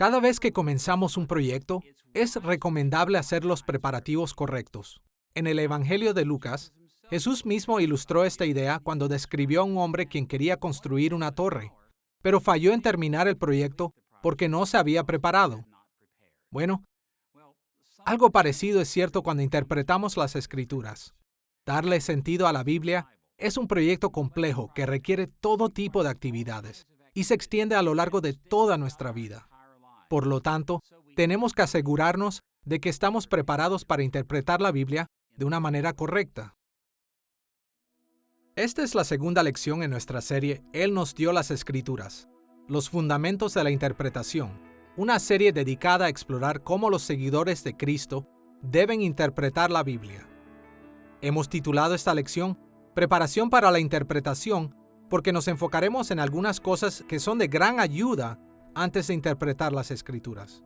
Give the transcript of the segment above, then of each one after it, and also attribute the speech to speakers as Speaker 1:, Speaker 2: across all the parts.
Speaker 1: Cada vez que comenzamos un proyecto, es recomendable hacer los preparativos correctos. En el Evangelio de Lucas, Jesús mismo ilustró esta idea cuando describió a un hombre quien quería construir una torre, pero falló en terminar el proyecto porque no se había preparado. Bueno, algo parecido es cierto cuando interpretamos las Escrituras. Darle sentido a la Biblia es un proyecto complejo que requiere todo tipo de actividades y se extiende a lo largo de toda nuestra vida. Por lo tanto, tenemos que asegurarnos de que estamos preparados para interpretar la Biblia de una manera correcta. Esta es la segunda lección en nuestra serie Él nos dio las Escrituras, los fundamentos de la interpretación, una serie dedicada a explorar cómo los seguidores de Cristo deben interpretar la Biblia. Hemos titulado esta lección Preparación para la interpretación porque nos enfocaremos en algunas cosas que son de gran ayuda antes de interpretar las Escrituras.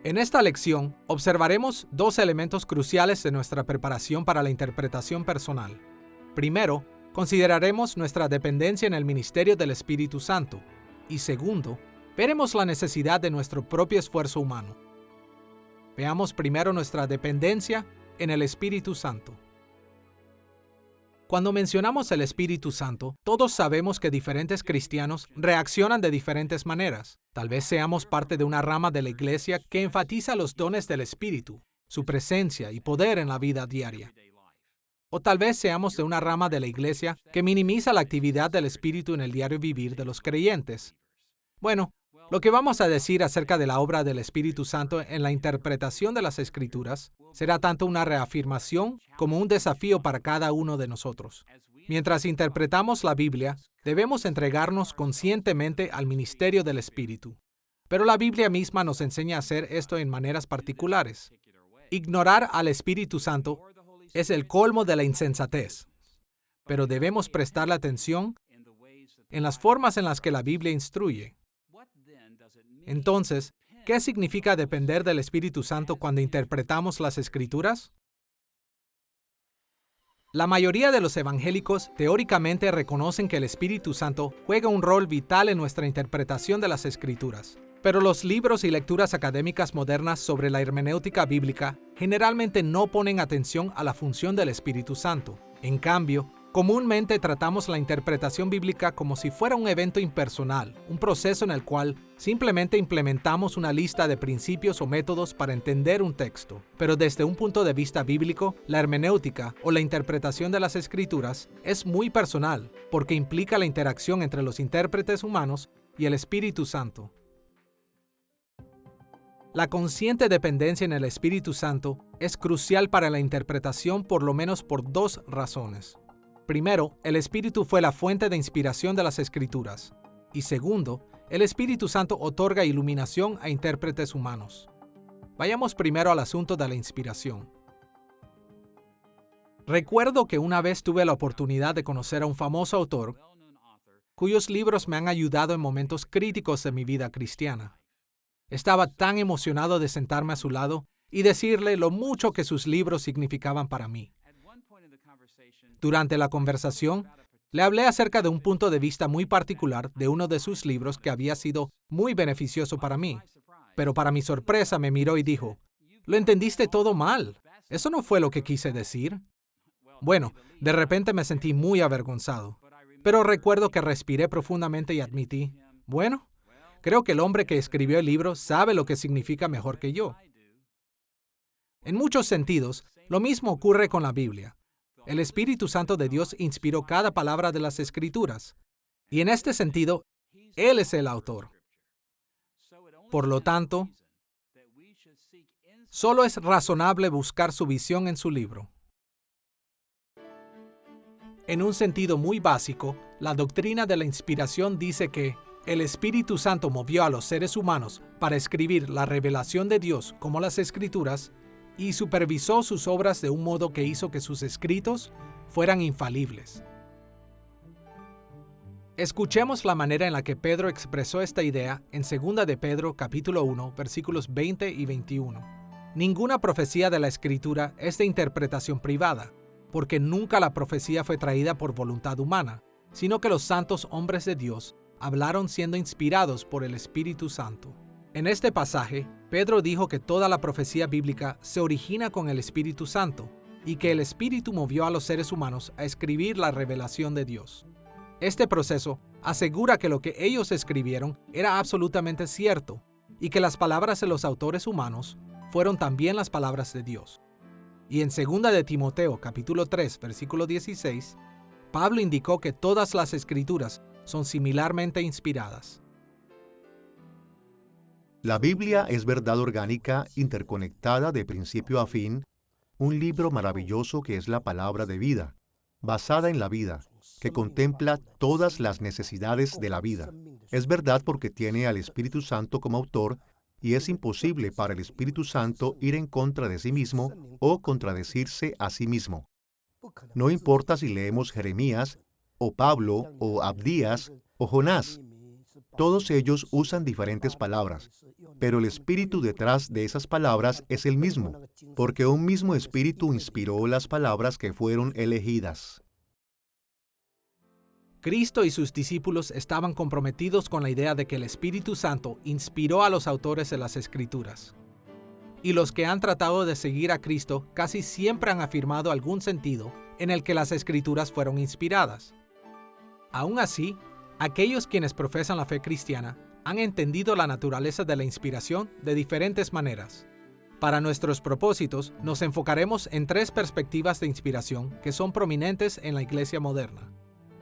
Speaker 1: En esta lección, observaremos dos elementos cruciales de nuestra preparación para la interpretación personal. Primero, consideraremos nuestra dependencia en el ministerio del Espíritu Santo. Y segundo, veremos la necesidad de nuestro propio esfuerzo humano. Veamos primero nuestra dependencia en el Espíritu Santo. Cuando mencionamos el Espíritu Santo, todos sabemos que diferentes cristianos reaccionan de diferentes maneras. Tal vez seamos parte de una rama de la iglesia que enfatiza los dones del Espíritu, su presencia y poder en la vida diaria. O tal vez seamos de una rama de la iglesia que minimiza la actividad del Espíritu en el diario vivir de los creyentes. Bueno, lo que vamos a decir acerca de la obra del Espíritu Santo en la interpretación de las Escrituras será tanto una reafirmación como un desafío para cada uno de nosotros. Mientras interpretamos la Biblia, debemos entregarnos conscientemente al ministerio del Espíritu. Pero la Biblia misma nos enseña a hacer esto en maneras particulares. Ignorar al Espíritu Santo es el colmo de la insensatez. Pero debemos prestarle atención en las formas en las que la Biblia instruye. Entonces, ¿qué significa depender del Espíritu Santo cuando interpretamos las Escrituras? La mayoría de los evangélicos teóricamente reconocen que el Espíritu Santo juega un rol vital en nuestra interpretación de las Escrituras. Pero los libros y lecturas académicas modernas sobre la hermenéutica bíblica generalmente no ponen atención a la función del Espíritu Santo. En cambio, comúnmente tratamos la interpretación bíblica como si fuera un evento impersonal, un proceso en el cual simplemente implementamos una lista de principios o métodos para entender un texto. Pero desde un punto de vista bíblico, la hermenéutica o la interpretación de las Escrituras es muy personal, porque implica la interacción entre los intérpretes humanos y el Espíritu Santo. La consciente dependencia en el Espíritu Santo es crucial para la interpretación por lo menos por dos razones. Primero, el Espíritu fue la fuente de inspiración de las Escrituras. Y segundo, el Espíritu Santo otorga iluminación a intérpretes humanos. Vayamos primero al asunto de la inspiración. Recuerdo que una vez tuve la oportunidad de conocer a un famoso autor cuyos libros me han ayudado en momentos críticos de mi vida cristiana. Estaba tan emocionado de sentarme a su lado y decirle lo mucho que sus libros significaban para mí. Durante la conversación, le hablé acerca de un punto de vista muy particular de uno de sus libros que había sido muy beneficioso para mí. Pero para mi sorpresa me miró y dijo, «Lo entendiste todo mal. Eso no fue lo que quise decir». Bueno, de repente me sentí muy avergonzado. Pero recuerdo que respiré profundamente y admití, «Bueno, creo que el hombre que escribió el libro sabe lo que significa mejor que yo». En muchos sentidos, lo mismo ocurre con la Biblia. El Espíritu Santo de Dios inspiró cada palabra de las Escrituras, y en este sentido, Él es el autor. Por lo tanto, solo es razonable buscar su visión en su libro. En un sentido muy básico, la doctrina de la inspiración dice que el Espíritu Santo movió a los seres humanos para escribir la revelación de Dios como las Escrituras y supervisó sus obras de un modo que hizo que sus escritos fueran infalibles. Escuchemos la manera en la que Pedro expresó esta idea en 2 de Pedro capítulo 1, versículos 20 y 21. Ninguna profecía de la Escritura es de interpretación privada, porque nunca la profecía fue traída por voluntad humana, sino que los santos hombres de Dios hablaron siendo inspirados por el Espíritu Santo. En este pasaje, Pedro dijo que toda la profecía bíblica se origina con el Espíritu Santo y que el Espíritu movió a los seres humanos a escribir la revelación de Dios. Este proceso asegura que lo que ellos escribieron era absolutamente cierto y que las palabras de los autores humanos fueron también las palabras de Dios. Y en 2 de Timoteo, capítulo 3, versículo 16, Pablo indicó que todas las escrituras son similarmente inspiradas.
Speaker 2: La Biblia es verdad orgánica, interconectada de principio a fin, un libro maravilloso que es la palabra de vida, basada en la vida, que contempla todas las necesidades de la vida. Es verdad porque tiene al Espíritu Santo como autor, y es imposible para el Espíritu Santo ir en contra de sí mismo o contradecirse a sí mismo. No importa si leemos Jeremías, o Pablo, o Abdías, o Jonás. Todos ellos usan diferentes palabras, pero el espíritu detrás de esas palabras es el mismo, porque un mismo espíritu inspiró las palabras que fueron elegidas.
Speaker 1: Cristo y sus discípulos estaban comprometidos con la idea de que el Espíritu Santo inspiró a los autores de las Escrituras. Y los que han tratado de seguir a Cristo casi siempre han afirmado algún sentido en el que las Escrituras fueron inspiradas. Aún así, aquellos quienes profesan la fe cristiana han entendido la naturaleza de la inspiración de diferentes maneras. Para nuestros propósitos, nos enfocaremos en 3 perspectivas de inspiración que son prominentes en la iglesia moderna.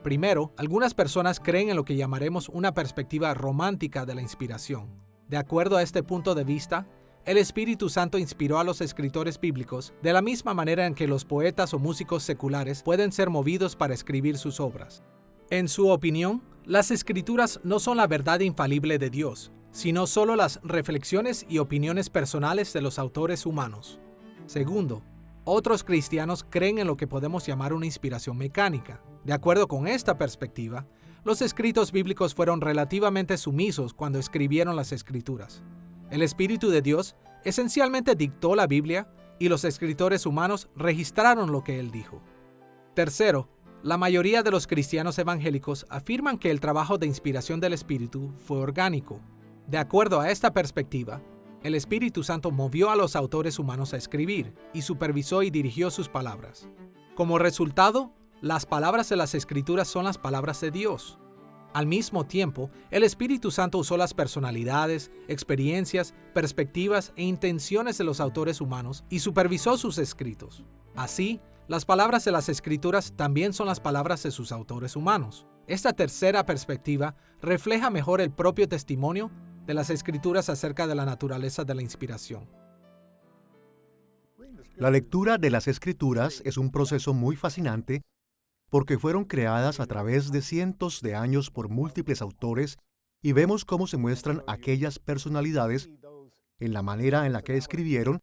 Speaker 1: Primero, algunas personas creen en lo que llamaremos una perspectiva romántica de la inspiración. De acuerdo a este punto de vista, el Espíritu Santo inspiró a los escritores bíblicos de la misma manera en que los poetas o músicos seculares pueden ser movidos para escribir sus obras. En su opinión, las Escrituras no son la verdad infalible de Dios, sino solo las reflexiones y opiniones personales de los autores humanos. Segundo, otros cristianos creen en lo que podemos llamar una inspiración mecánica. De acuerdo con esta perspectiva, los escritos bíblicos fueron relativamente sumisos cuando escribieron las Escrituras. El Espíritu de Dios esencialmente dictó la Biblia y los escritores humanos registraron lo que Él dijo. Tercero, la mayoría de los cristianos evangélicos afirman que el trabajo de inspiración del Espíritu fue orgánico. De acuerdo a esta perspectiva, el Espíritu Santo movió a los autores humanos a escribir y supervisó y dirigió sus palabras. Como resultado, las palabras de las Escrituras son las palabras de Dios. Al mismo tiempo, el Espíritu Santo usó las personalidades, experiencias, perspectivas e intenciones de los autores humanos y supervisó sus escritos. Así, las palabras de las Escrituras también son las palabras de sus autores humanos. Esta tercera perspectiva refleja mejor el propio testimonio de las Escrituras acerca de la naturaleza de la inspiración.
Speaker 2: La lectura de las Escrituras es un proceso muy fascinante porque fueron creadas a través de cientos de años por múltiples autores y vemos cómo se muestran aquellas personalidades en la manera en la que escribieron,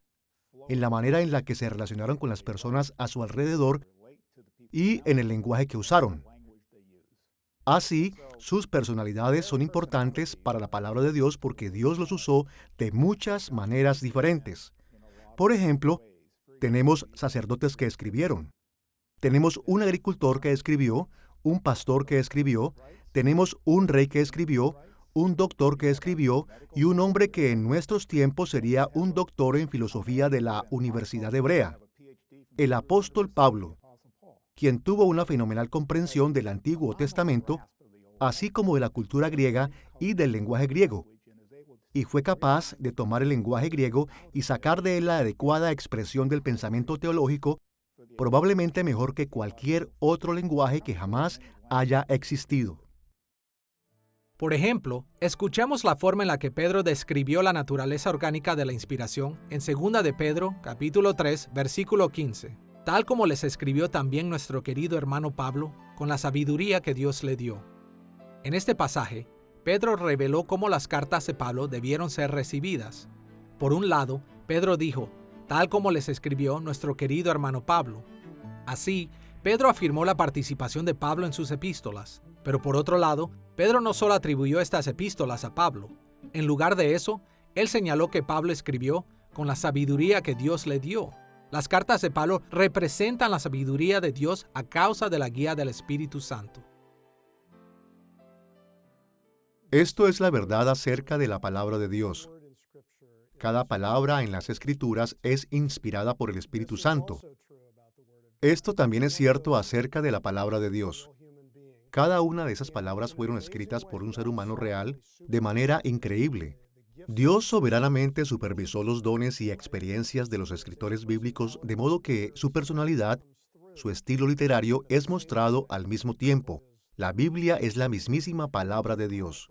Speaker 2: en la manera en la que se relacionaron con las personas a su alrededor y en el lenguaje que usaron. Así, sus personalidades son importantes para la palabra de Dios porque Dios los usó de muchas maneras diferentes. Por ejemplo, tenemos sacerdotes que escribieron. Tenemos un agricultor que escribió, un pastor que escribió, tenemos un rey que escribió, un doctor que escribió y un hombre que en nuestros tiempos sería un doctor en filosofía de la Universidad Hebrea, el apóstol Pablo, quien tuvo una fenomenal comprensión del Antiguo Testamento, así como de la cultura griega y del lenguaje griego, y fue capaz de tomar el lenguaje griego y sacar de él la adecuada expresión del pensamiento teológico, probablemente mejor que cualquier otro lenguaje que jamás haya existido.
Speaker 1: Por ejemplo, escuchamos la forma en la que Pedro describió la naturaleza orgánica de la inspiración en 2 de Pedro, capítulo 3, versículo 15, tal como les escribió también nuestro querido hermano Pablo, con la sabiduría que Dios le dio. En este pasaje, Pedro reveló cómo las cartas de Pablo debieron ser recibidas. Por un lado, Pedro dijo, tal como les escribió nuestro querido hermano Pablo. Así, Pedro afirmó la participación de Pablo en sus epístolas. Pero por otro lado, Pedro no solo atribuyó estas epístolas a Pablo. En lugar de eso, él señaló que Pablo escribió con la sabiduría que Dios le dio. Las cartas de Pablo representan la sabiduría de Dios a causa de la guía del Espíritu Santo.
Speaker 2: Esto es la verdad acerca de la palabra de Dios. Cada palabra en las Escrituras es inspirada por el Espíritu Santo. Esto también es cierto acerca de la palabra de Dios. Cada una de esas palabras fueron escritas por un ser humano real de manera increíble. Dios soberanamente supervisó los dones y experiencias de los escritores bíblicos de modo que su personalidad, su estilo literario es mostrado al mismo tiempo. La Biblia es la mismísima palabra de Dios.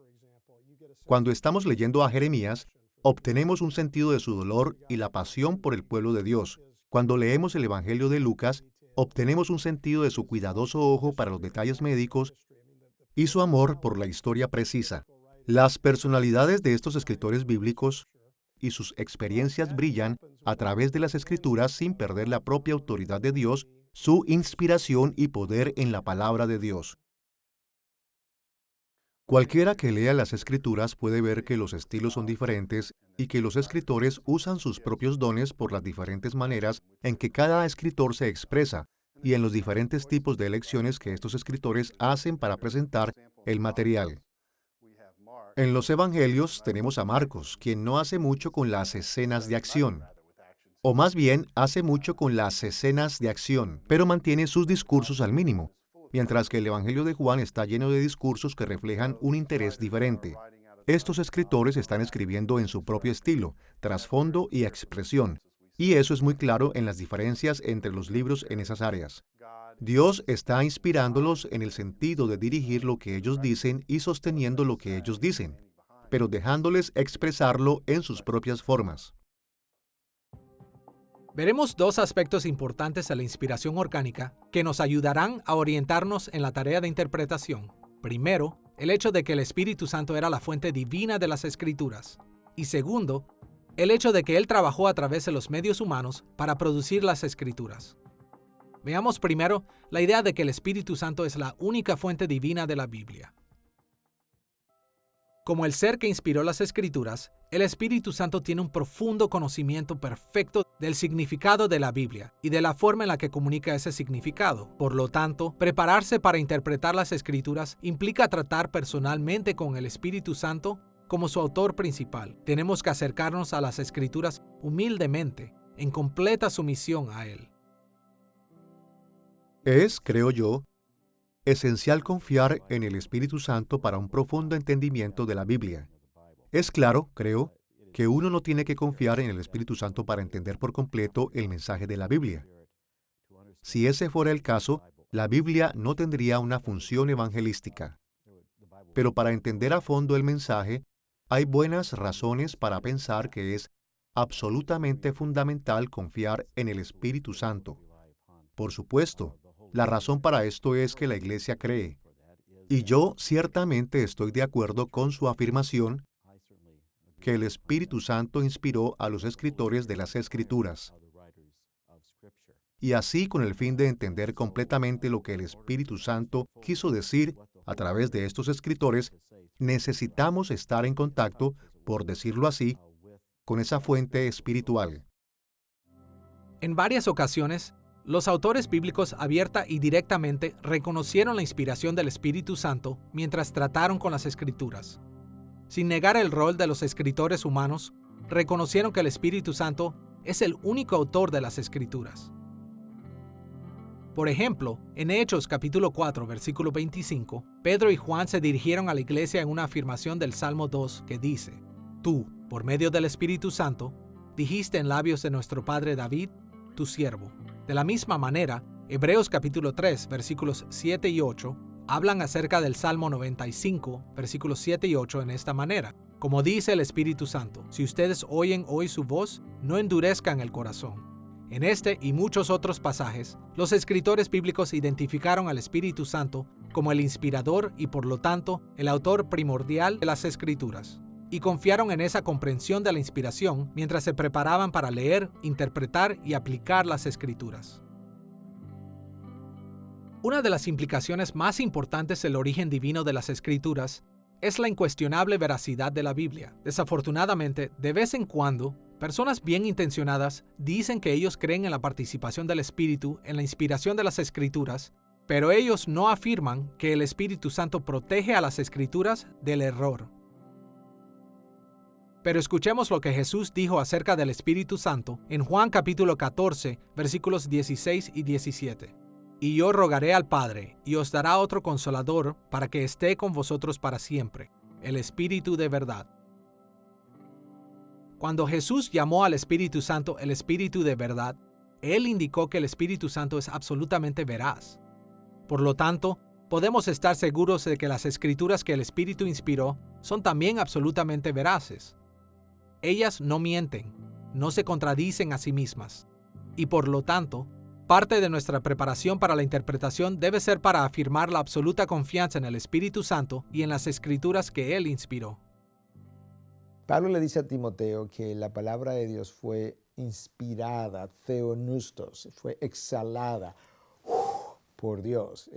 Speaker 2: Cuando estamos leyendo a Jeremías, obtenemos un sentido de su dolor y la pasión por el pueblo de Dios. Cuando leemos el Evangelio de Lucas, obtenemos un sentido de su cuidadoso ojo para los detalles médicos y su amor por la historia precisa. Las personalidades de estos escritores bíblicos y sus experiencias brillan a través de las Escrituras sin perder la propia autoridad de Dios, su inspiración y poder en la palabra de Dios. Cualquiera que lea las Escrituras puede ver que los estilos son diferentes y que los escritores usan sus propios dones por las diferentes maneras en que cada escritor se expresa y en los diferentes tipos de elecciones que estos escritores hacen para presentar el material. En los Evangelios tenemos a Marcos, quien no hace mucho con las escenas de acción, o más bien hace mucho con las escenas de acción, pero mantiene sus discursos al mínimo, mientras que el Evangelio de Juan está lleno de discursos que reflejan un interés diferente. Estos escritores están escribiendo en su propio estilo, trasfondo y expresión, y eso es muy claro en las diferencias entre los libros en esas áreas. Dios está inspirándolos en el sentido de dirigir lo que ellos dicen y sosteniendo lo que ellos dicen, pero dejándoles expresarlo en sus propias formas.
Speaker 1: Veremos dos aspectos importantes de la inspiración orgánica que nos ayudarán a orientarnos en la tarea de interpretación. Primero, el hecho de que el Espíritu Santo era la fuente divina de las Escrituras. Y segundo, el hecho de que Él trabajó a través de los medios humanos para producir las Escrituras. Veamos primero la idea de que el Espíritu Santo es la única fuente divina de la Biblia. Como el ser que inspiró las Escrituras, el Espíritu Santo tiene un profundo conocimiento perfecto del significado de la Biblia y de la forma en la que comunica ese significado. Por lo tanto, prepararse para interpretar las Escrituras implica tratar personalmente con el Espíritu Santo como su autor principal. Tenemos que acercarnos a las Escrituras humildemente, en completa sumisión a Él.
Speaker 2: Es, creo yo, esencial confiar en el Espíritu Santo para un profundo entendimiento de la Biblia. Es claro, creo, que uno no tiene que confiar en el Espíritu Santo para entender por completo el mensaje de la Biblia. Si ese fuera el caso, la Biblia no tendría una función evangelística. Pero para entender a fondo el mensaje, hay buenas razones para pensar que es absolutamente fundamental confiar en el Espíritu Santo. Por supuesto, la razón para esto es que la Iglesia cree, y yo ciertamente estoy de acuerdo con su afirmación, que el Espíritu Santo inspiró a los escritores de las Escrituras. Y así, con el fin de entender completamente lo que el Espíritu Santo quiso decir a través de estos escritores, necesitamos estar en contacto, por decirlo así, con esa fuente espiritual.
Speaker 1: En varias ocasiones, los autores bíblicos abierta y directamente reconocieron la inspiración del Espíritu Santo mientras trataron con las Escrituras. Sin negar el rol de los escritores humanos, reconocieron que el Espíritu Santo es el único autor de las Escrituras. Por ejemplo, en Hechos capítulo 4, versículo 25, Pedro y Juan se dirigieron a la iglesia en una afirmación del Salmo 2 que dice: Tú, por medio del Espíritu Santo, dijiste en labios de nuestro padre David, tu siervo. De la misma manera, Hebreos capítulo 3, versículos 7 y 8, hablan acerca del Salmo 95, versículos 7 y 8 en esta manera. Como dice el Espíritu Santo, si ustedes oyen hoy su voz, no endurezcan el corazón. En este y muchos otros pasajes, los escritores bíblicos identificaron al Espíritu Santo como el inspirador y por lo tanto el autor primordial de las Escrituras, y confiaron en esa comprensión de la inspiración mientras se preparaban para leer, interpretar y aplicar las Escrituras. Una de las implicaciones más importantes del origen divino de las Escrituras es la incuestionable veracidad de la Biblia. Desafortunadamente, de vez en cuando, personas bien intencionadas dicen que ellos creen en la participación del Espíritu en la inspiración de las Escrituras, Pero ellos no afirman que el Espíritu Santo protege a las Escrituras del error. Pero escuchemos lo que Jesús dijo acerca del Espíritu Santo en Juan capítulo 14, versículos 16 y 17. Y yo rogaré al Padre, y os dará otro Consolador para que esté con vosotros para siempre, el Espíritu de verdad. Cuando Jesús llamó al Espíritu Santo el Espíritu de verdad, Él indicó que el Espíritu Santo es absolutamente veraz. Por lo tanto, podemos estar seguros de que las Escrituras que el Espíritu inspiró son también absolutamente veraces. Ellas no mienten, no se contradicen a sí mismas, y por lo tanto, parte de nuestra preparación para la interpretación debe ser para afirmar la absoluta confianza en el Espíritu Santo y en las Escrituras que Él inspiró.
Speaker 3: Pablo le dice a Timoteo que la palabra de Dios fue inspirada, theopneustos, fue exhalada por Dios.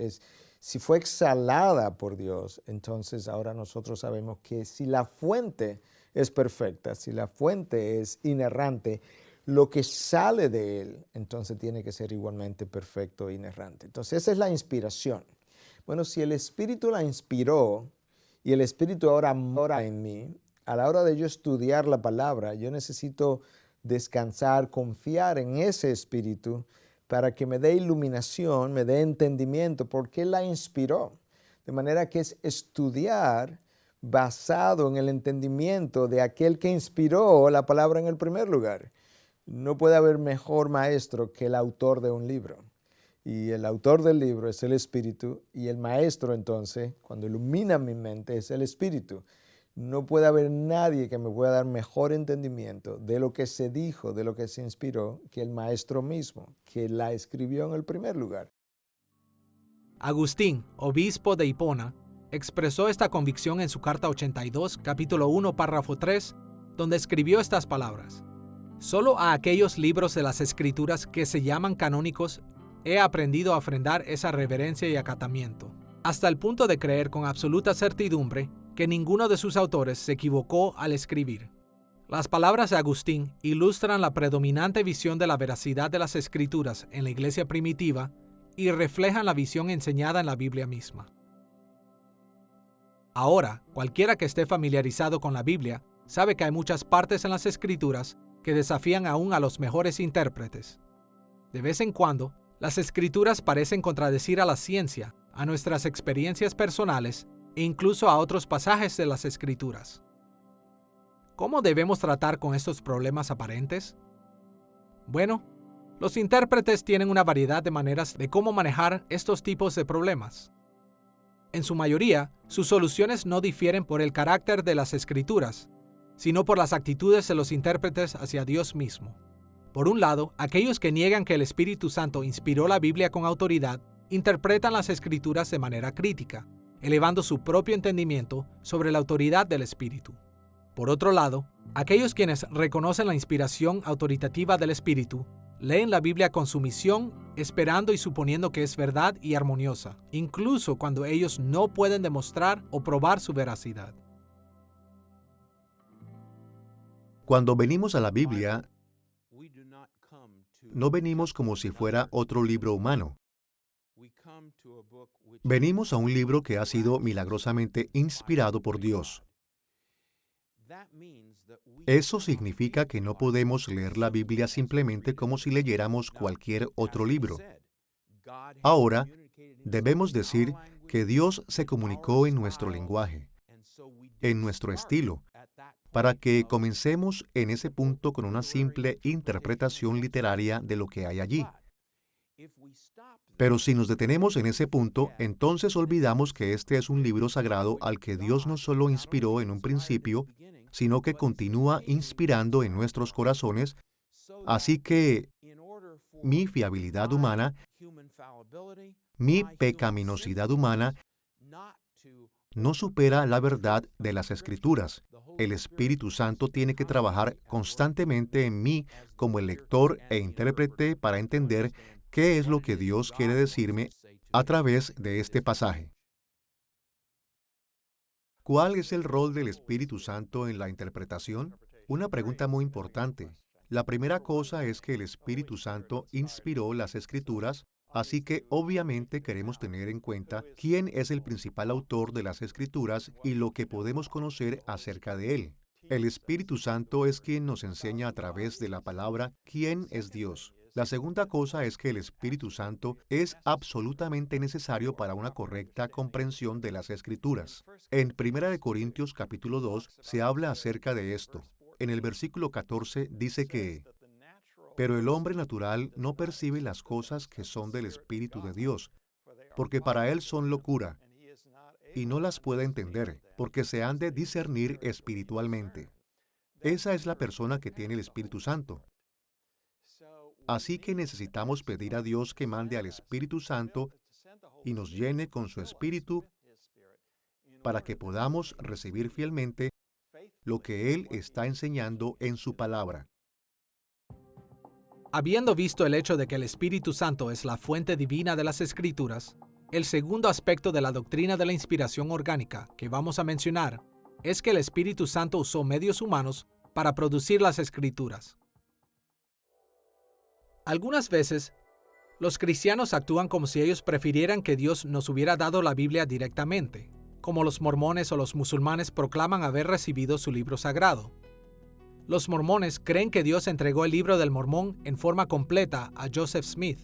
Speaker 3: Si fue exhalada por Dios, entonces ahora nosotros sabemos que si la fuente es perfecta, si la fuente es inerrante, lo que sale de él, entonces tiene que ser igualmente perfecto e inerrante. Entonces esa es la inspiración. Bueno, si el Espíritu la inspiró y el Espíritu ahora mora en mí, a la hora de yo estudiar la palabra, yo necesito descansar, confiar en ese Espíritu para que me dé iluminación, me dé entendimiento, porque Él la inspiró. De manera que es estudiar basado en el entendimiento de aquel que inspiró la palabra en el primer lugar. No puede haber mejor maestro que el autor de un libro. Y el autor del libro es el Espíritu, y el maestro entonces, cuando ilumina mi mente, es el Espíritu. No puede haber nadie que me pueda dar mejor entendimiento de lo que se dijo, de lo que se inspiró, que el maestro mismo, que la escribió en el primer lugar.
Speaker 1: Agustín, obispo de Hipona, expresó esta convicción en su carta 82, capítulo 1, párrafo 3, donde escribió estas palabras. Solo a aquellos libros de las Escrituras que se llaman canónicos he aprendido a ofrendar esa reverencia y acatamiento, hasta el punto de creer con absoluta certidumbre que ninguno de sus autores se equivocó al escribir. Las palabras de Agustín ilustran la predominante visión de la veracidad de las Escrituras en la iglesia primitiva y reflejan la visión enseñada en la Biblia misma. Ahora, cualquiera que esté familiarizado con la Biblia sabe que hay muchas partes en las Escrituras que desafían aún a los mejores intérpretes. De vez en cuando, las Escrituras parecen contradecir a la ciencia, a nuestras experiencias personales e incluso a otros pasajes de las Escrituras. ¿Cómo debemos tratar con estos problemas aparentes? Bueno, los intérpretes tienen una variedad de maneras de cómo manejar estos tipos de problemas. En su mayoría, sus soluciones no difieren por el carácter de las Escrituras, sino por las actitudes de los intérpretes hacia Dios mismo. Por un lado, aquellos que niegan que el Espíritu Santo inspiró la Biblia con autoridad, interpretan las Escrituras de manera crítica, elevando su propio entendimiento sobre la autoridad del Espíritu. Por otro lado, aquellos quienes reconocen la inspiración autoritativa del Espíritu, leen la Biblia con sumisión, esperando y suponiendo que es verdad y armoniosa, incluso cuando ellos no pueden demostrar o probar su veracidad.
Speaker 2: Cuando venimos a la Biblia, no venimos como si fuera otro libro humano. Venimos a un libro que ha sido milagrosamente inspirado por Dios. Eso significa que no podemos leer la Biblia simplemente como si leyéramos cualquier otro libro. Ahora, debemos decir que Dios se comunicó en nuestro lenguaje, en nuestro estilo, para que comencemos en ese punto con una simple interpretación literaria de lo que hay allí. Pero si nos detenemos en ese punto, entonces olvidamos que este es un libro sagrado al que Dios no solo inspiró en un principio, sino que continúa inspirando en nuestros corazones, así que mi fiabilidad humana, mi pecaminosidad humana, no supera la verdad de las Escrituras. El Espíritu Santo tiene que trabajar constantemente en mí como el lector e intérprete para entender qué es lo que Dios quiere decirme a través de este pasaje. ¿Cuál es el rol del Espíritu Santo en la interpretación? Una pregunta muy importante. La primera cosa es que el Espíritu Santo inspiró las Escrituras Así que obviamente queremos tener en cuenta quién es el principal autor de las Escrituras y lo que podemos conocer acerca de él. El Espíritu Santo es quien nos enseña a través de la palabra quién es Dios. La segunda cosa es que el Espíritu Santo es absolutamente necesario para una correcta comprensión de las Escrituras. En 1 Corintios capítulo 2 se habla acerca de esto. En el versículo 14 dice que pero el hombre natural no percibe las cosas que son del Espíritu de Dios, porque para él son locura, y no las puede entender, porque se han de discernir espiritualmente. Esa es la persona que tiene el Espíritu Santo. Así que necesitamos pedir a Dios que mande al Espíritu Santo y nos llene con su Espíritu para que podamos recibir fielmente lo que Él está enseñando en su palabra.
Speaker 1: Habiendo visto el hecho de que el Espíritu Santo es la fuente divina de las Escrituras, el segundo aspecto de la doctrina de la inspiración orgánica que vamos a mencionar es que el Espíritu Santo usó medios humanos para producir las Escrituras. Algunas veces, los cristianos actúan como si ellos prefirieran que Dios nos hubiera dado la Biblia directamente, como los mormones o los musulmanes proclaman haber recibido su libro sagrado. Los mormones creen que Dios entregó el libro del Mormón en forma completa a Joseph Smith,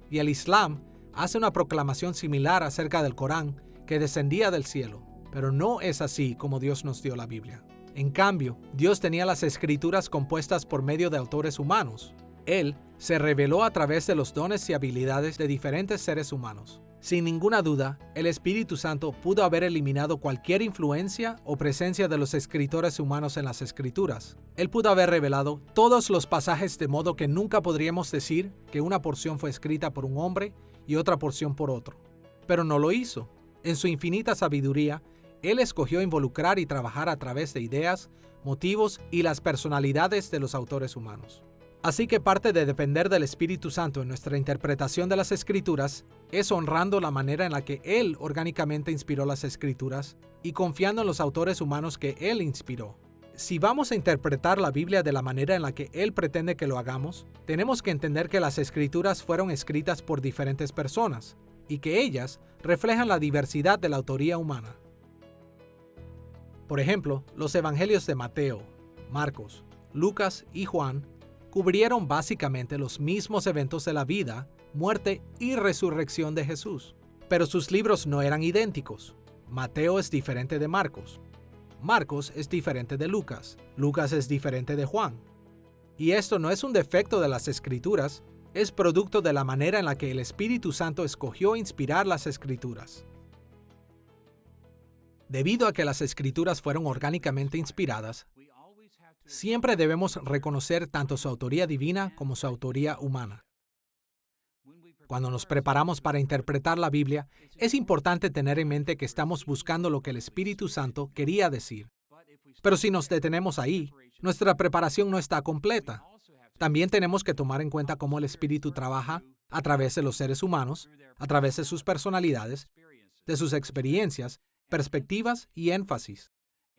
Speaker 1: y el Islam hace una proclamación similar acerca del Corán que descendía del cielo, pero no es así como Dios nos dio la Biblia. En cambio, Dios tenía las Escrituras compuestas por medio de autores humanos. Él se reveló a través de los dones y habilidades de diferentes seres humanos. Sin ninguna duda, el Espíritu Santo pudo haber eliminado cualquier influencia o presencia de los escritores humanos en las Escrituras. Él pudo haber revelado todos los pasajes de modo que nunca podríamos decir que una porción fue escrita por un hombre y otra porción por otro. Pero no lo hizo. En su infinita sabiduría, Él escogió involucrar y trabajar a través de ideas, motivos y las personalidades de los autores humanos. Así que parte de depender del Espíritu Santo en nuestra interpretación de las Escrituras es honrando la manera en la que Él orgánicamente inspiró las Escrituras y confiando en los autores humanos que Él inspiró. Si vamos a interpretar la Biblia de la manera en la que Él pretende que lo hagamos, tenemos que entender que las Escrituras fueron escritas por diferentes personas y que ellas reflejan la diversidad de la autoría humana. Por ejemplo, los evangelios de Mateo, Marcos, Lucas y Juan cubrieron básicamente los mismos eventos de la vida, muerte y resurrección de Jesús. Pero sus libros no eran idénticos. Mateo es diferente de Marcos. Marcos es diferente de Lucas. Lucas es diferente de Juan. Y esto no es un defecto de las Escrituras, es producto de la manera en la que el Espíritu Santo escogió inspirar las Escrituras. Debido a que las Escrituras fueron orgánicamente inspiradas, siempre debemos reconocer tanto su autoría divina como su autoría humana. Cuando nos preparamos para interpretar la Biblia, es importante tener en mente que estamos buscando lo que el Espíritu Santo quería decir. Pero si nos detenemos ahí, nuestra preparación no está completa. También tenemos que tomar en cuenta cómo el Espíritu trabaja a través de los seres humanos, a través de sus personalidades, de sus experiencias, perspectivas y énfasis.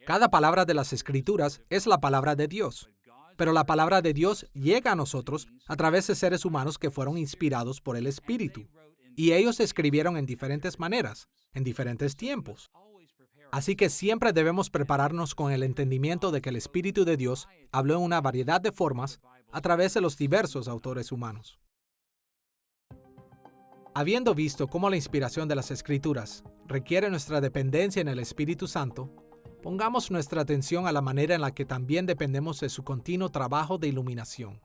Speaker 1: Cada palabra de las Escrituras es la palabra de Dios, pero la palabra de Dios llega a nosotros a través de seres humanos que fueron inspirados por el Espíritu, y ellos escribieron en diferentes maneras, en diferentes tiempos. Así que siempre debemos prepararnos con el entendimiento de que el Espíritu de Dios habló en una variedad de formas a través de los diversos autores humanos. Habiendo visto cómo la inspiración de las Escrituras requiere nuestra dependencia en el Espíritu Santo, pongamos nuestra atención a la manera en la que también dependemos de su continuo trabajo de iluminación.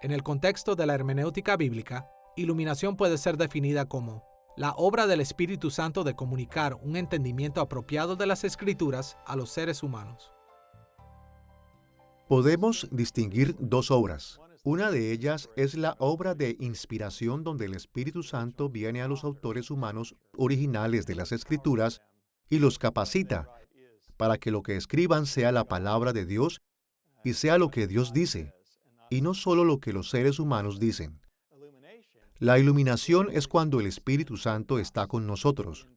Speaker 1: En el contexto de la hermenéutica bíblica, iluminación puede ser definida como la obra del Espíritu Santo de comunicar un entendimiento apropiado de las Escrituras a los seres humanos.
Speaker 2: Podemos distinguir dos obras. Una de ellas es la obra de inspiración donde el Espíritu Santo viene a los autores humanos originales de las Escrituras y los capacita para que lo que escriban sea la palabra de Dios y sea lo que Dios dice, y no solo lo que los seres humanos dicen. La iluminación es cuando el Espíritu Santo está con nosotros.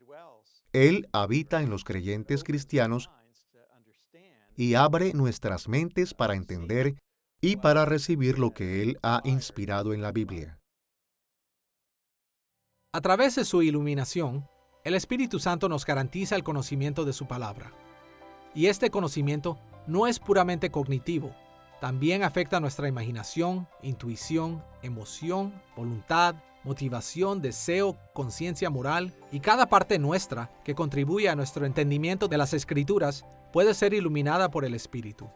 Speaker 2: Él habita en los creyentes cristianos y abre nuestras mentes para entender y para recibir lo que Él ha inspirado en la Biblia.
Speaker 1: A través de su iluminación, el Espíritu Santo nos garantiza el conocimiento de su palabra. Y este conocimiento no es puramente cognitivo, también afecta nuestra imaginación, intuición, emoción, voluntad, motivación, deseo, conciencia moral y cada parte nuestra que contribuye a nuestro entendimiento de las Escrituras puede ser iluminada por el Espíritu.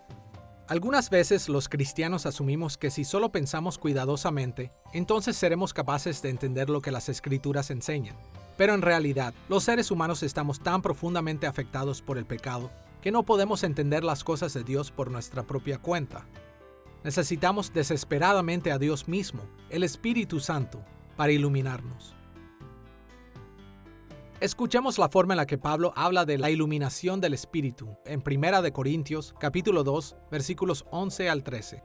Speaker 1: Algunas veces los cristianos asumimos que si solo pensamos cuidadosamente, entonces seremos capaces de entender lo que las Escrituras enseñan. Pero en realidad, los seres humanos estamos tan profundamente afectados por el pecado que no podemos entender las cosas de Dios por nuestra propia cuenta. Necesitamos desesperadamente a Dios mismo, el Espíritu Santo, para iluminarnos. Escuchemos la forma en la que Pablo habla de la iluminación del Espíritu en 1 Corintios, capítulo 2, versículos 11 al 13.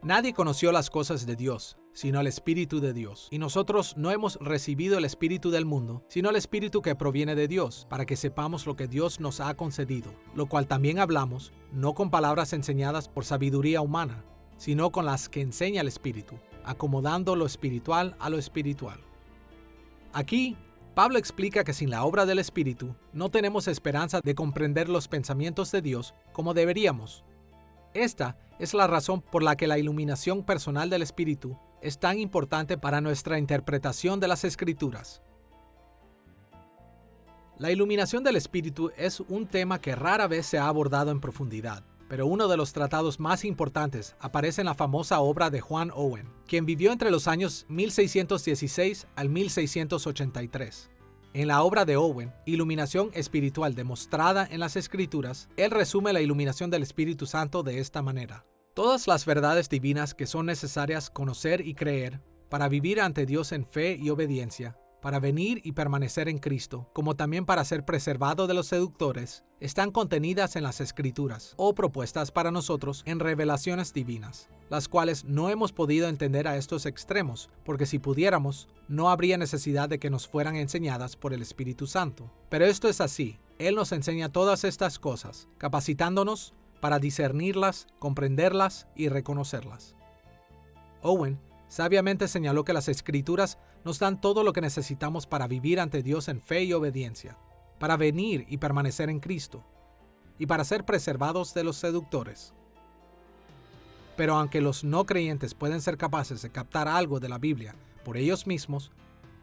Speaker 1: Nadie conoció las cosas de Dios, sino el Espíritu de Dios. Y nosotros no hemos recibido el Espíritu del mundo, sino el Espíritu que proviene de Dios, para que sepamos lo que Dios nos ha concedido, lo cual también hablamos, no con palabras enseñadas por sabiduría humana, sino con las que enseña el Espíritu, acomodando lo espiritual a lo espiritual. Aquí, Pablo explica que sin la obra del Espíritu, no tenemos esperanza de comprender los pensamientos de Dios como deberíamos. Esta es la razón por la que la iluminación personal del Espíritu es tan importante para nuestra interpretación de las Escrituras. La iluminación del Espíritu es un tema que rara vez se ha abordado en profundidad, pero uno de los tratados más importantes aparece en la famosa obra de John Owen, quien vivió entre los años 1616 al 1683. En la obra de Owen, Iluminación Espiritual demostrada en las Escrituras, él resume la iluminación del Espíritu Santo de esta manera. Todas las verdades divinas que son necesarias conocer y creer para vivir ante Dios en fe y obediencia, para venir y permanecer en Cristo, como también para ser preservado de los seductores, están contenidas en las Escrituras o propuestas para nosotros en revelaciones divinas, las cuales no hemos podido entender a estos extremos, porque si pudiéramos, no habría necesidad de que nos fueran enseñadas por el Espíritu Santo. Pero esto es así, Él nos enseña todas estas cosas, capacitándonos para discernirlas, comprenderlas y reconocerlas. Owen sabiamente señaló que las Escrituras nos dan todo lo que necesitamos para vivir ante Dios en fe y obediencia, para venir y permanecer en Cristo, y para ser preservados de los seductores. Pero aunque los no creyentes pueden ser capaces de captar algo de la Biblia por ellos mismos,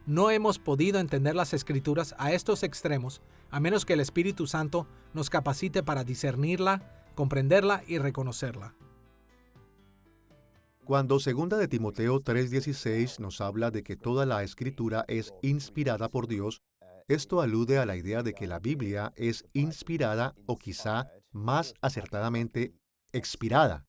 Speaker 1: no hemos podido entender las Escrituras a estos extremos a menos que el Espíritu Santo nos capacite para discernirla, comprenderla y reconocerla.
Speaker 2: Cuando 2 de Timoteo 3:16 nos habla de que toda la Escritura es inspirada por Dios, esto alude a la idea de que la Biblia es inspirada o quizá más acertadamente expirada,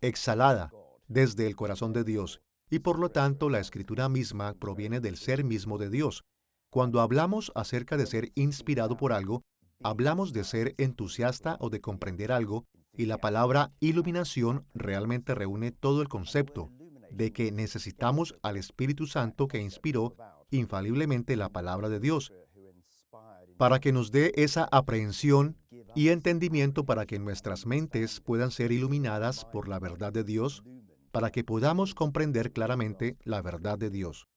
Speaker 2: exhalada desde el corazón de Dios, y por lo tanto la Escritura misma proviene del ser mismo de Dios. Cuando hablamos acerca de ser inspirado por algo, hablamos de ser entusiasta o de comprender algo, y la palabra iluminación realmente reúne todo el concepto de que necesitamos al Espíritu Santo que inspiró infaliblemente la palabra de Dios, para que nos dé esa aprehensión y entendimiento para que nuestras mentes puedan ser iluminadas por la verdad de Dios, para que podamos comprender claramente la verdad de Dios.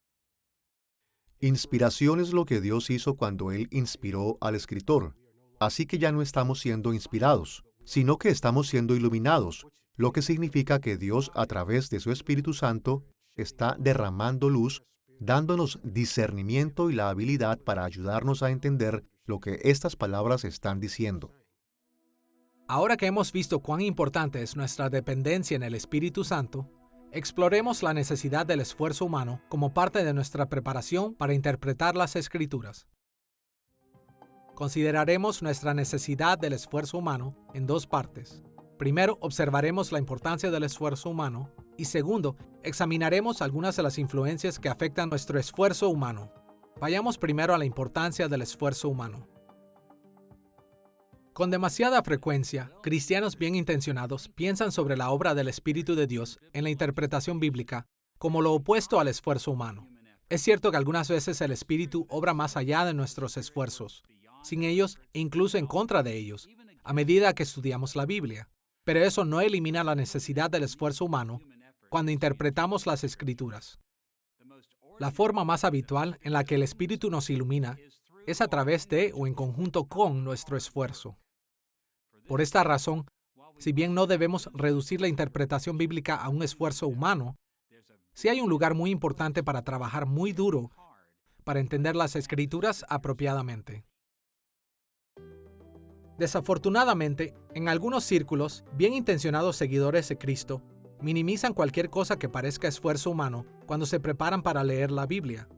Speaker 2: Inspiración es lo que Dios hizo cuando Él inspiró al escritor, así que ya no estamos siendo inspirados, sino que estamos siendo iluminados, lo que significa que Dios, a través de su Espíritu Santo, está derramando luz, dándonos discernimiento y la habilidad para ayudarnos a entender lo que estas palabras están diciendo.
Speaker 1: Ahora que hemos visto cuán importante es nuestra dependencia en el Espíritu Santo, exploremos la necesidad del esfuerzo humano como parte de nuestra preparación para interpretar las Escrituras. Consideraremos nuestra necesidad del esfuerzo humano en dos partes. Primero, observaremos la importancia del esfuerzo humano y segundo, examinaremos algunas de las influencias que afectan nuestro esfuerzo humano. Vayamos primero a la importancia del esfuerzo humano. Con demasiada frecuencia, cristianos bien intencionados piensan sobre la obra del Espíritu de Dios en la interpretación bíblica como lo opuesto al esfuerzo humano. Es cierto que algunas veces el Espíritu obra más allá de nuestros esfuerzos, sin ellos e incluso en contra de ellos, a medida que estudiamos la Biblia. Pero eso no elimina la necesidad del esfuerzo humano cuando interpretamos las Escrituras. La forma más habitual en la que el Espíritu nos ilumina es a través de o en conjunto con nuestro esfuerzo. Por esta razón, si bien no debemos reducir la interpretación bíblica a un esfuerzo humano, sí hay un lugar muy importante para trabajar muy duro para entender las Escrituras apropiadamente. Desafortunadamente, en algunos círculos, bien intencionados seguidores de Cristo minimizan cualquier cosa que parezca esfuerzo humano cuando se preparan para leer la Biblia.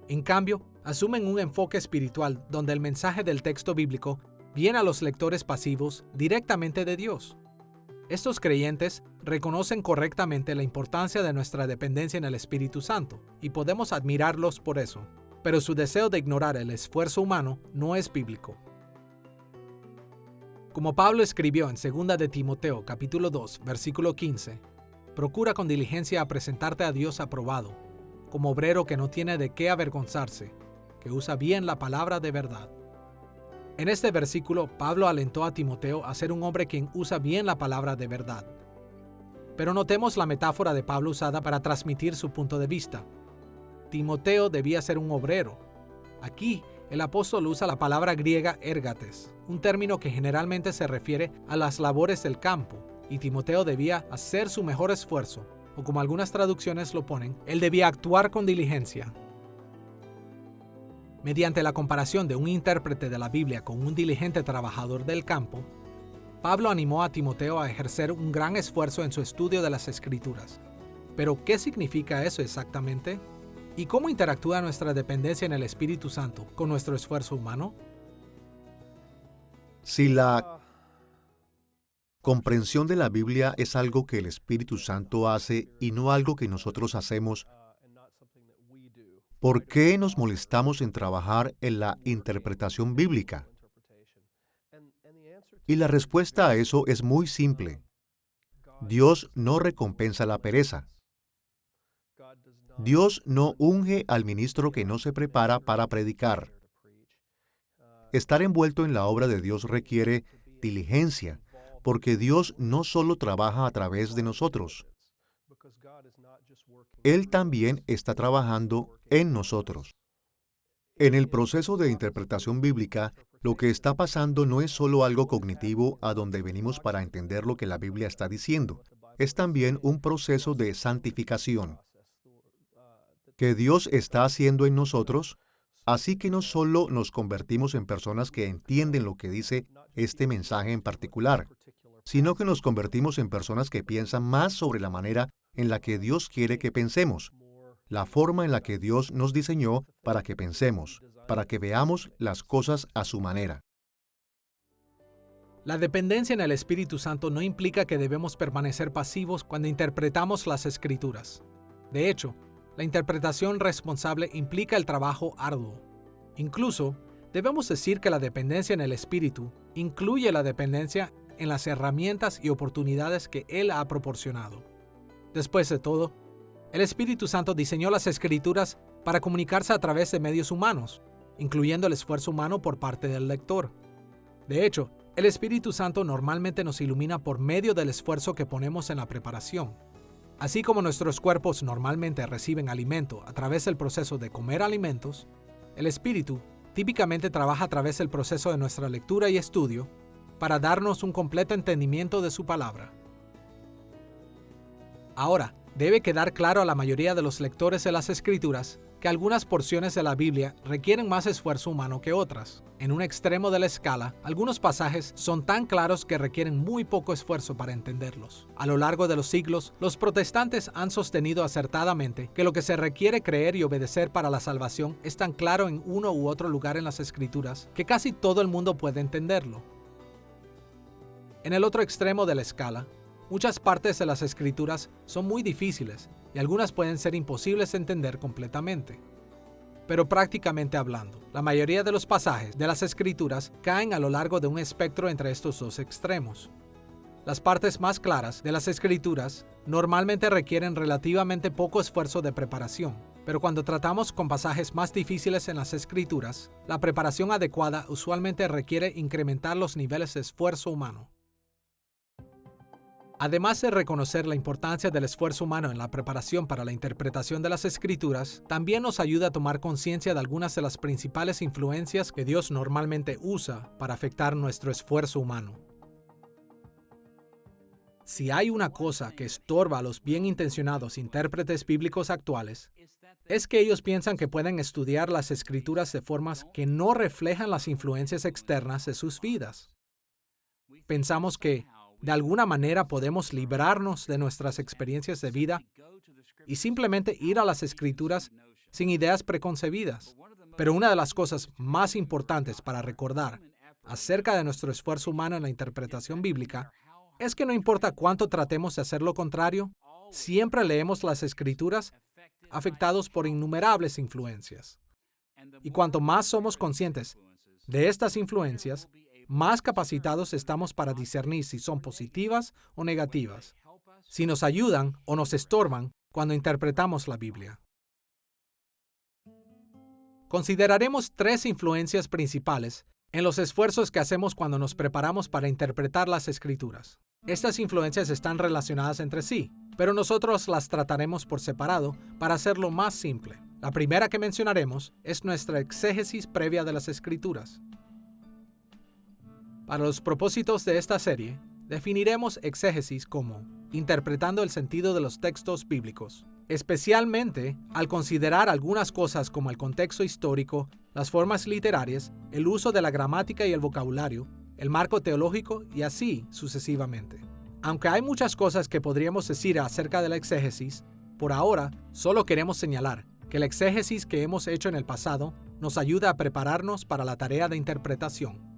Speaker 1: En cambio, asumen un enfoque espiritual donde el mensaje del texto bíblico viene a los lectores pasivos directamente de Dios. Estos creyentes reconocen correctamente la importancia de nuestra dependencia en el Espíritu Santo y podemos admirarlos por eso, pero su deseo de ignorar el esfuerzo humano no es bíblico. Como Pablo escribió en 2 de Timoteo, capítulo 2, versículo 15, procura con diligencia presentarte a Dios aprobado, como obrero que no tiene de qué avergonzarse, que usa bien la palabra de verdad. En este versículo, Pablo alentó a Timoteo a ser un hombre quien usa bien la palabra de verdad. Pero notemos la metáfora de Pablo usada para transmitir su punto de vista. Timoteo debía ser un obrero. Aquí, el apóstol usa la palabra griega ergates, un término que generalmente se refiere a las labores del campo, y Timoteo debía hacer su mejor esfuerzo, o como algunas traducciones lo ponen, él debía actuar con diligencia. Mediante la comparación de un intérprete de la Biblia con un diligente trabajador del campo, Pablo animó a Timoteo a ejercer un gran esfuerzo en su estudio de las Escrituras. Pero, ¿qué significa eso exactamente? ¿Y cómo interactúa nuestra dependencia en el Espíritu Santo con nuestro esfuerzo humano?
Speaker 2: Si la comprensión de la Biblia es algo que el Espíritu Santo hace y no algo que nosotros hacemos, ¿por qué nos molestamos en trabajar en la interpretación bíblica? Y la respuesta a eso es muy simple. Dios no recompensa la pereza. Dios no unge al ministro que no se prepara para predicar. Estar envuelto en la obra de Dios requiere diligencia, porque Dios no solo trabaja a través de nosotros. Él también está trabajando en nosotros. En el proceso de interpretación bíblica, lo que está pasando no es solo algo cognitivo a donde venimos para entender lo que la Biblia está diciendo. Es también un proceso de santificación que Dios está haciendo en nosotros, así que no solo nos convertimos en personas que entienden lo que dice este mensaje en particular, sino que nos convertimos en personas que piensan más sobre la manera en la que Dios quiere que pensemos, la forma en la que Dios nos diseñó para que pensemos, para que veamos las cosas a su manera.
Speaker 1: La dependencia en el Espíritu Santo no implica que debemos permanecer pasivos cuando interpretamos las Escrituras. De hecho, la interpretación responsable implica el trabajo arduo. Incluso, debemos decir que la dependencia en el Espíritu incluye la dependencia en las herramientas y oportunidades que Él ha proporcionado. Después de todo, el Espíritu Santo diseñó las Escrituras para comunicarse a través de medios humanos, incluyendo el esfuerzo humano por parte del lector. De hecho, el Espíritu Santo normalmente nos ilumina por medio del esfuerzo que ponemos en la preparación. Así como nuestros cuerpos normalmente reciben alimento a través del proceso de comer alimentos, el Espíritu típicamente trabaja a través del proceso de nuestra lectura y estudio para darnos un completo entendimiento de su palabra. Ahora, debe quedar claro a la mayoría de los lectores de las Escrituras que algunas porciones de la Biblia requieren más esfuerzo humano que otras. En un extremo de la escala, algunos pasajes son tan claros que requieren muy poco esfuerzo para entenderlos. A lo largo de los siglos, los protestantes han sostenido acertadamente que lo que se requiere creer y obedecer para la salvación es tan claro en uno u otro lugar en las Escrituras que casi todo el mundo puede entenderlo. En el otro extremo de la escala, muchas partes de las Escrituras son muy difíciles y algunas pueden ser imposibles de entender completamente. Pero prácticamente hablando, la mayoría de los pasajes de las Escrituras caen a lo largo de un espectro entre estos dos extremos. Las partes más claras de las Escrituras normalmente requieren relativamente poco esfuerzo de preparación, pero cuando tratamos con pasajes más difíciles en las Escrituras, la preparación adecuada usualmente requiere incrementar los niveles de esfuerzo humano. Además de reconocer la importancia del esfuerzo humano en la preparación para la interpretación de las Escrituras, también nos ayuda a tomar conciencia de algunas de las principales influencias que Dios normalmente usa para afectar nuestro esfuerzo humano. Si hay una cosa que estorba a los bien intencionados intérpretes bíblicos actuales, es que ellos piensan que pueden estudiar las Escrituras de formas que no reflejan las influencias externas de sus vidas. Pensamos que, de alguna manera, podemos librarnos de nuestras experiencias de vida y simplemente ir a las Escrituras sin ideas preconcebidas. Pero una de las cosas más importantes para recordar acerca de nuestro esfuerzo humano en la interpretación bíblica es que no importa cuánto tratemos de hacer lo contrario, siempre leemos las Escrituras afectados por innumerables influencias. Y cuanto más somos conscientes de estas influencias, más capacitados estamos para discernir si son positivas o negativas, si nos ayudan o nos estorban cuando interpretamos la Biblia. Consideraremos 3 influencias principales en los esfuerzos que hacemos cuando nos preparamos para interpretar las Escrituras. Estas influencias están relacionadas entre sí, pero nosotros las trataremos por separado para hacerlo más simple. La primera que mencionaremos es nuestra exégesis previa de las Escrituras. Para los propósitos de esta serie, definiremos exégesis como interpretando el sentido de los textos bíblicos, especialmente al considerar algunas cosas como el contexto histórico, las formas literarias, el uso de la gramática y el vocabulario, el marco teológico y así sucesivamente. Aunque hay muchas cosas que podríamos decir acerca de la exégesis, por ahora solo queremos señalar que la exégesis que hemos hecho en el pasado nos ayuda a prepararnos para la tarea de interpretación.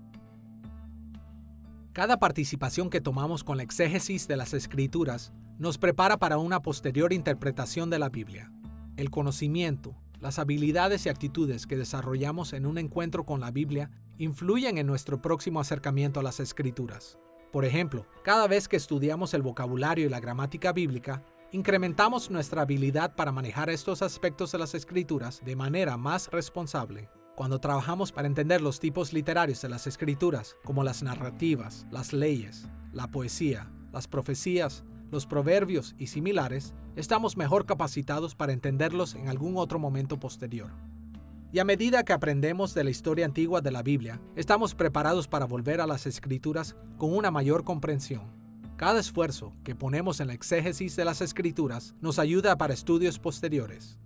Speaker 1: Cada participación que tomamos con la exégesis de las Escrituras nos prepara para una posterior interpretación de la Biblia. El conocimiento, las habilidades y actitudes que desarrollamos en un encuentro con la Biblia influyen en nuestro próximo acercamiento a las Escrituras. Por ejemplo, cada vez que estudiamos el vocabulario y la gramática bíblica, incrementamos nuestra habilidad para manejar estos aspectos de las Escrituras de manera más responsable. Cuando trabajamos para entender los tipos literarios de las Escrituras, como las narrativas, las leyes, la poesía, las profecías, los proverbios y similares, estamos mejor capacitados para entenderlos en algún otro momento posterior. Y a medida que aprendemos de la historia antigua de la Biblia, estamos preparados para volver a las Escrituras con una mayor comprensión. Cada esfuerzo que ponemos en la exégesis de las Escrituras nos ayuda para estudios posteriores.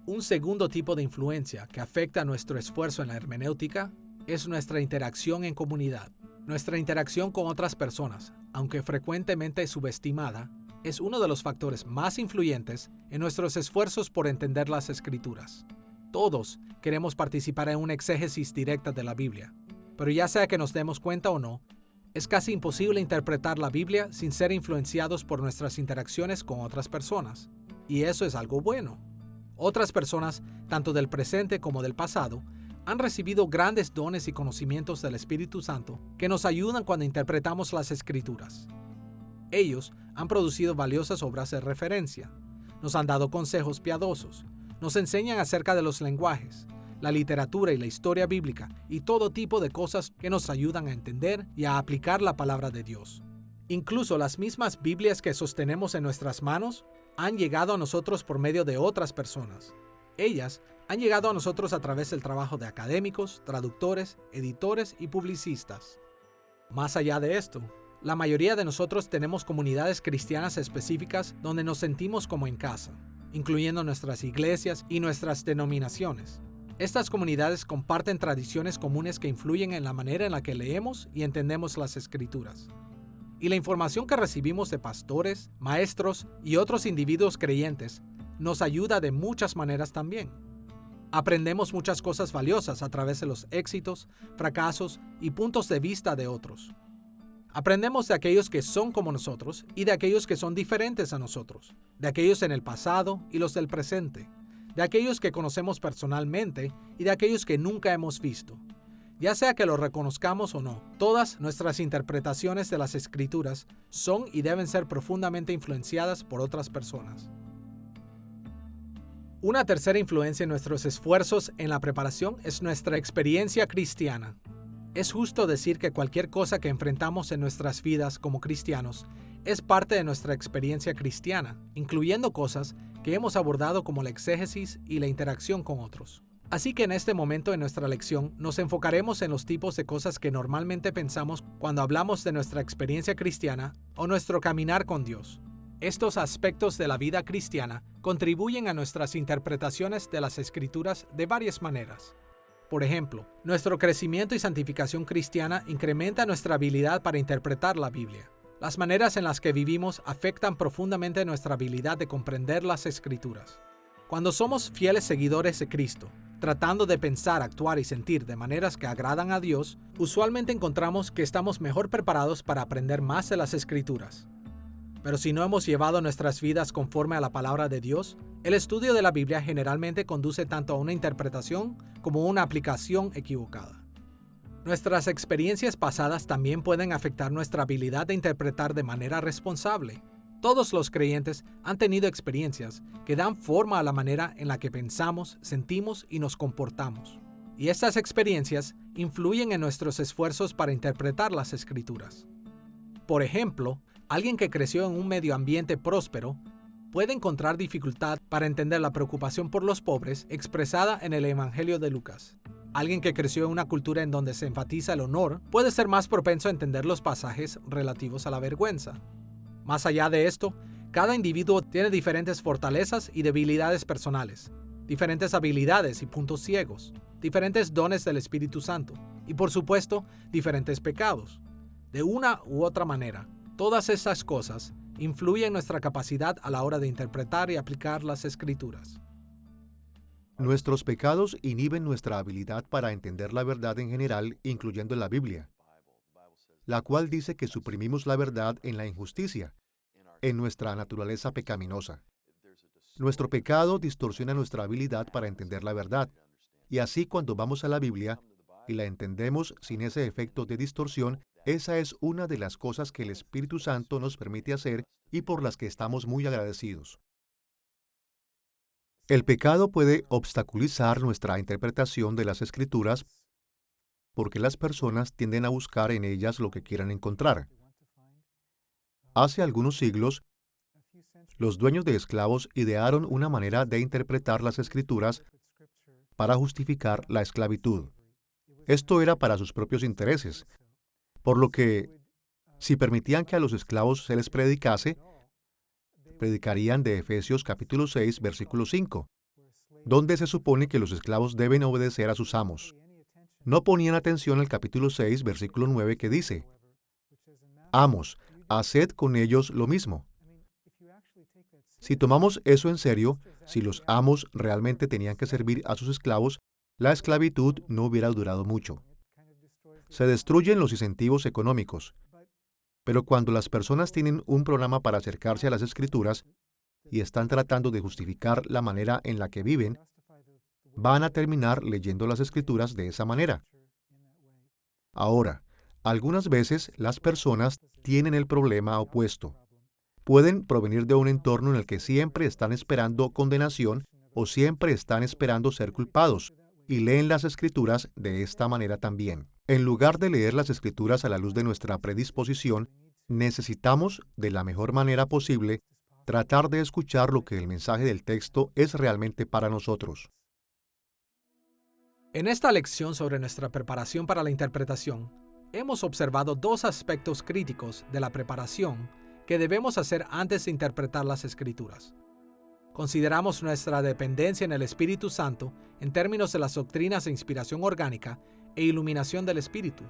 Speaker 1: Un segundo tipo de influencia que afecta nuestro esfuerzo en la hermenéutica es nuestra interacción en comunidad. Nuestra interacción con otras personas, aunque frecuentemente subestimada, es uno de los factores más influyentes en nuestros esfuerzos por entender las Escrituras. Todos queremos participar en una exégesis directa de la Biblia, pero ya sea que nos demos cuenta o no, es casi imposible interpretar la Biblia sin ser influenciados por nuestras interacciones con otras personas, y eso es algo bueno. Otras personas, tanto del presente como del pasado, han recibido grandes dones y conocimientos del Espíritu Santo que nos ayudan cuando interpretamos las Escrituras. Ellos han producido valiosas obras de referencia, nos han dado consejos piadosos, nos enseñan acerca de los lenguajes, la literatura y la historia bíblica y todo tipo de cosas que nos ayudan a entender y a aplicar la palabra de Dios. Incluso las mismas Biblias que sostenemos en nuestras manos han llegado a nosotros por medio de otras personas. Ellas han llegado a nosotros a través del trabajo de académicos, traductores, editores y publicistas. Más allá de esto, la mayoría de nosotros tenemos comunidades cristianas específicas donde nos sentimos como en casa, incluyendo nuestras iglesias y nuestras denominaciones. Estas comunidades comparten tradiciones comunes que influyen en la manera en la que leemos y entendemos las Escrituras. Y la información que recibimos de pastores, maestros y otros individuos creyentes nos ayuda de muchas maneras también. Aprendemos muchas cosas valiosas a través de los éxitos, fracasos y puntos de vista de otros. Aprendemos de aquellos que son como nosotros y de aquellos que son diferentes a nosotros, de aquellos en el pasado y los del presente, de aquellos que conocemos personalmente y de aquellos que nunca hemos visto. Ya sea que lo reconozcamos o no, todas nuestras interpretaciones de las Escrituras son y deben ser profundamente influenciadas por otras personas. Una tercera influencia en nuestros esfuerzos en la preparación es nuestra experiencia cristiana. Es justo decir que cualquier cosa que enfrentamos en nuestras vidas como cristianos es parte de nuestra experiencia cristiana, incluyendo cosas que hemos abordado como la exégesis y la interacción con otros. Así que en este momento en nuestra lección nos enfocaremos en los tipos de cosas que normalmente pensamos cuando hablamos de nuestra experiencia cristiana o nuestro caminar con Dios. Estos aspectos de la vida cristiana contribuyen a nuestras interpretaciones de las Escrituras de varias maneras. Por ejemplo, nuestro crecimiento y santificación cristiana incrementa nuestra habilidad para interpretar la Biblia. Las maneras en las que vivimos afectan profundamente nuestra habilidad de comprender las Escrituras. Cuando somos fieles seguidores de Cristo, tratando de pensar, actuar y sentir de maneras que agradan a Dios, usualmente encontramos que estamos mejor preparados para aprender más de las Escrituras. Pero si no hemos llevado nuestras vidas conforme a la palabra de Dios, el estudio de la Biblia generalmente conduce tanto a una interpretación como a una aplicación equivocada. Nuestras experiencias pasadas también pueden afectar nuestra habilidad de interpretar de manera responsable. Todos los creyentes han tenido experiencias que dan forma a la manera en la que pensamos, sentimos y nos comportamos. Y estas experiencias influyen en nuestros esfuerzos para interpretar las Escrituras. Por ejemplo, alguien que creció en un medio ambiente próspero puede encontrar dificultad para entender la preocupación por los pobres expresada en el Evangelio de Lucas. Alguien que creció en una cultura en donde se enfatiza el honor puede ser más propenso a entender los pasajes relativos a la vergüenza. Más allá de esto, cada individuo tiene diferentes fortalezas y debilidades personales, diferentes habilidades y puntos ciegos, diferentes dones del Espíritu Santo y, por supuesto, diferentes pecados. De una u otra manera, todas estas cosas influyen en nuestra capacidad a la hora de interpretar y aplicar las Escrituras.
Speaker 2: Nuestros pecados inhiben nuestra habilidad para entender la verdad en general, incluyendo la Biblia, la cual dice que suprimimos la verdad en la injusticia, en nuestra naturaleza pecaminosa. Nuestro pecado distorsiona nuestra habilidad para entender la verdad, y así cuando vamos a la Biblia y la entendemos sin ese efecto de distorsión, esa es una de las cosas que el Espíritu Santo nos permite hacer y por las que estamos muy agradecidos. El pecado puede obstaculizar nuestra interpretación de las Escrituras porque las personas tienden a buscar en ellas lo que quieran encontrar. Hace algunos siglos, los dueños de esclavos idearon una manera de interpretar las Escrituras para justificar la esclavitud. Esto era para sus propios intereses, por lo que, si permitían que a los esclavos se les predicase, predicarían de Efesios capítulo 6, versículo 5, donde se supone que los esclavos deben obedecer a sus amos. No ponían atención al capítulo 6, versículo 9, que dice, Amos, haced con ellos lo mismo. Si tomamos eso en serio, si los amos realmente tenían que servir a sus esclavos, la esclavitud no hubiera durado mucho. Se destruyen los incentivos económicos. Pero cuando las personas tienen un programa para acercarse a las Escrituras y están tratando de justificar la manera en la que viven, van a terminar leyendo las Escrituras de esa manera. Ahora, algunas veces las personas tienen el problema opuesto. Pueden provenir de un entorno en el que siempre están esperando condenación o siempre están esperando ser culpados y leen las Escrituras de esta manera también. En lugar de leer las Escrituras a la luz de nuestra predisposición, necesitamos, de la mejor manera posible, tratar de escuchar lo que el mensaje del texto es realmente para nosotros.
Speaker 1: En esta lección sobre nuestra preparación para la interpretación, hemos observado dos aspectos críticos de la preparación que debemos hacer antes de interpretar las Escrituras. Consideramos nuestra dependencia en el Espíritu Santo en términos de las doctrinas de inspiración orgánica e iluminación del Espíritu.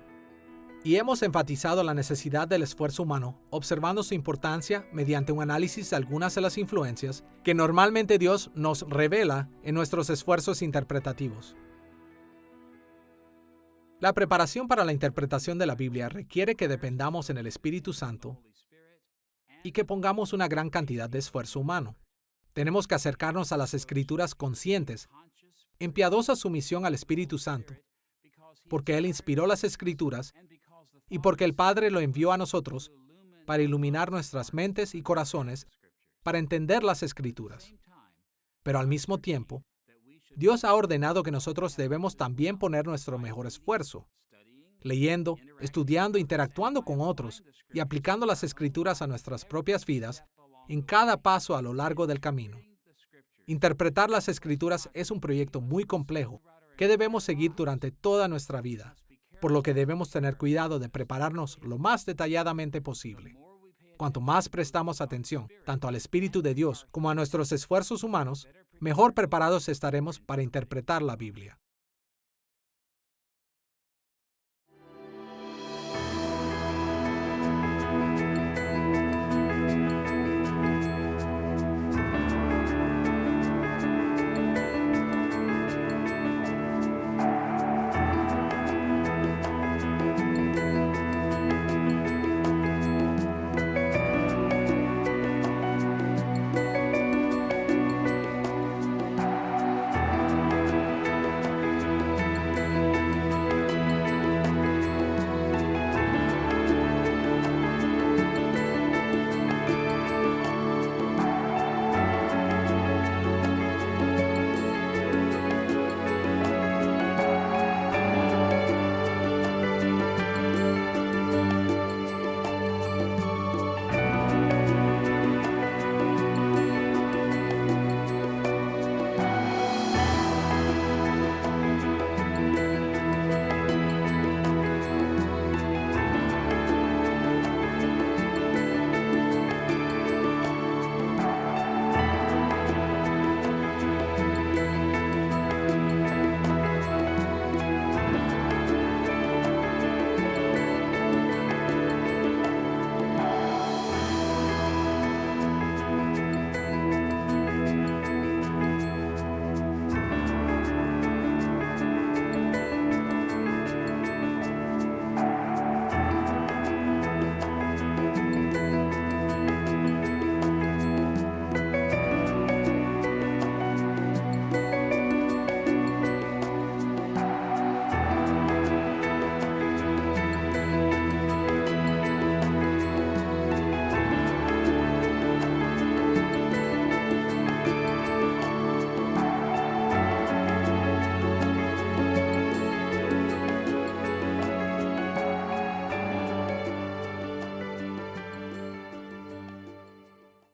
Speaker 1: Y hemos enfatizado la necesidad del esfuerzo humano, observando su importancia mediante un análisis de algunas de las influencias que normalmente Dios nos revela en nuestros esfuerzos interpretativos. La preparación para la interpretación de la Biblia requiere que dependamos en el Espíritu Santo y que pongamos una gran cantidad de esfuerzo humano. Tenemos que acercarnos a las Escrituras conscientes, en piadosa sumisión al Espíritu Santo, porque Él inspiró las Escrituras y porque el Padre lo envió a nosotros para iluminar nuestras mentes y corazones para entender las Escrituras. Pero al mismo tiempo, Dios ha ordenado que nosotros debemos también poner nuestro mejor esfuerzo, leyendo, estudiando, interactuando con otros y aplicando las Escrituras a nuestras propias vidas en cada paso a lo largo del camino. Interpretar las Escrituras es un proyecto muy complejo que debemos seguir durante toda nuestra vida, por lo que debemos tener cuidado de prepararnos lo más detalladamente posible. Cuanto más prestamos atención tanto al Espíritu de Dios como a nuestros esfuerzos humanos, mejor preparados estaremos para interpretar la Biblia.